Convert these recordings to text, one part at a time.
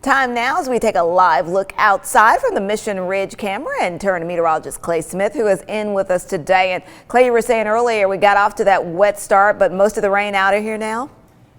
Time now as we take a live look outside from the Mission Ridge camera and turn to meteorologist Clay Smith, who is in with us today. And Clay, you were saying earlier we got off to that wet start, but most of the rain out of here now?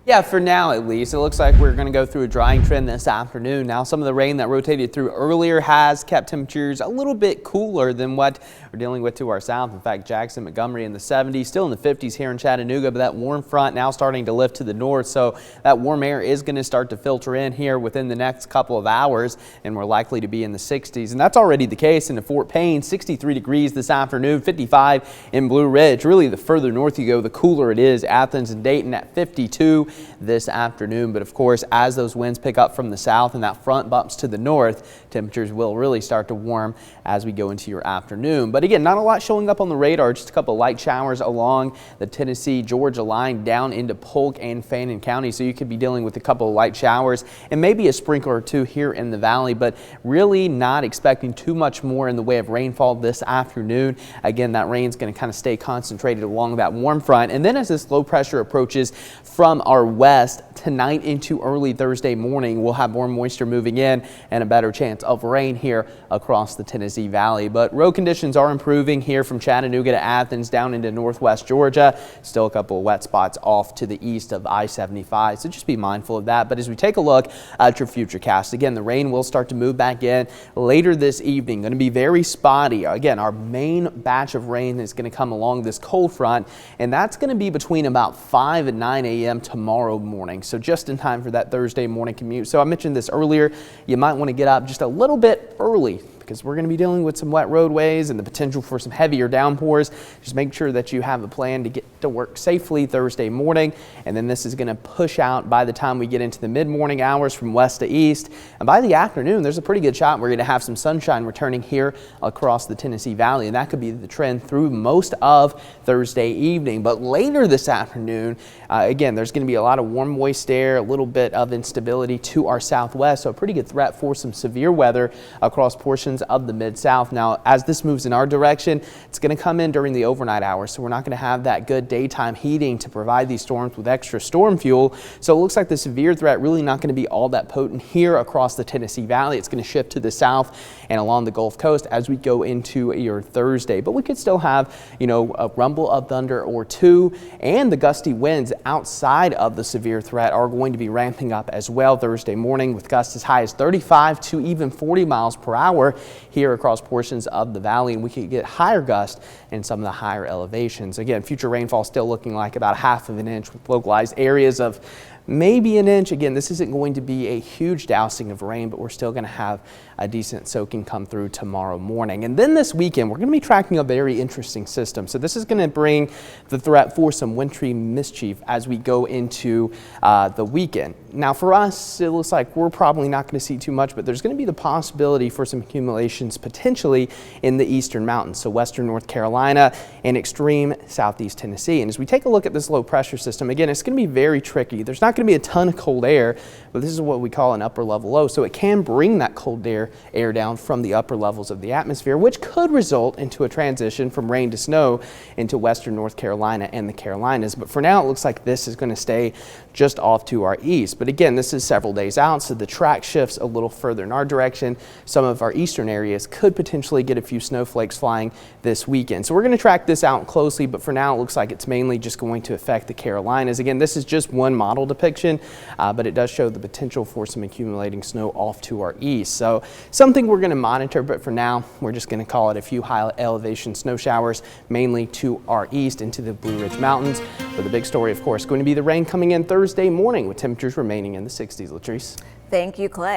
Yeah, for now at least. It looks like we're going to go through a drying trend this afternoon. Now, some of the rain that rotated through earlier has kept temperatures a little bit cooler than what we're dealing with to our south. In fact, Jackson, Montgomery in the 70s, still in the 50s here in Chattanooga, but that warm front now starting to lift to the north. So that warm air is going to start to filter in here within the next couple of hours, and we're likely to be in the 60s. And that's already the case in Fort Payne, 63 degrees this afternoon, 55 in Blue Ridge. Really, the further north you go, the cooler it is. Athens and Dayton at 52 this afternoon. But of course, as those winds pick up from the south and that front bumps to the north, temperatures will really start to warm as we go into your afternoon. But again, not a lot showing up on the radar, just a couple of light showers along the Tennessee-Georgia line down into Polk and Fannin County. So you could be dealing with a couple of light showers and maybe a sprinkler or two here in the valley, but really not expecting too much more in the way of rainfall this afternoon. Again, that rain's going to kind of stay concentrated along that warm front. And then as this low pressure approaches from our west tonight into early Thursday morning, we'll have more moisture moving in and a better chance of rain here across the Tennessee Valley. But road conditions are improving here from Chattanooga to Athens down into northwest Georgia. Still a couple of wet spots off to the east of I-75, so just be mindful of that. But as we take a look at your futurecast, again, the rain will start to move back in later this evening. Going to be very spotty. Again, our main batch of rain is going to come along this cold front, and that's going to be between about 5 and 9 a.m. tomorrow morning. So just in time for that Thursday morning commute. So I mentioned this earlier, you might want to get up just a little bit early because we're going to be dealing with some wet roadways and the potential for some heavier downpours. Just make sure that you have a plan to get to work safely Thursday morning. And then this is going to push out by the time we get into the mid-morning hours from west to east. And by the afternoon, there's a pretty good shot we're going to have some sunshine returning here across the Tennessee Valley. And that could be the trend through most of Thursday evening. But later this afternoon, again, there's going to be a lot of warm, moist air, a little bit of instability to our southwest. So a pretty good threat for some severe weather across portions of the Mid-South. Now, as this moves in our direction, it's going to come in during the overnight hours, so we're not going to have that good daytime heating to provide these storms with extra storm fuel. So it looks like the severe threat really not going to be all that potent here across the Tennessee Valley. It's going to shift to the south and along the Gulf Coast as we go into your Thursday. But we could still have, a rumble of thunder or two, and the gusty winds outside of the severe threat are going to be ramping up as well Thursday morning, with gusts as high as 35 to even 40 miles per hour here across portions of the valley, and we could get higher gusts in some of the higher elevations. Again, future rainfall still looking like about ½ of an inch with localized areas of maybe an inch. Again, this isn't going to be a huge dousing of rain, but we're still going to have a decent soaking come through tomorrow morning. And then this weekend, we're going to be tracking a very interesting system. So this is going to bring the threat for some wintry mischief as we go into the weekend. Now, for us, it looks like we're probably not going to see too much, but there's going to be the possibility for some accumulations potentially in the eastern mountains, so western North Carolina and extreme southeast Tennessee. And as we take a look at this low pressure system, again, it's going to be very tricky. There's not going to be a ton of cold air, but this is what we call an upper level low. So it can bring that cold air down from the upper levels of the atmosphere, which could result into a transition from rain to snow into western North Carolina and the Carolinas. But for now, it looks like this is going to stay just off to our east. But again, this is several days out, so the track shifts a little further in our direction. Some of our eastern areas could potentially get a few snowflakes flying this weekend. So we're going to track this out closely, but for now, it looks like it's mainly just going to affect the Carolinas. Again, this is just one model depiction, but it does show the potential for some accumulating snow off to our east. So something we're going to monitor, but for now, we're just going to call it a few high elevation snow showers, mainly to our east into the Blue Ridge Mountains. But the big story, of course, going to be the rain coming in Thursday morning with temperatures remaining in the 60s. Latrice. Thank you, Clay.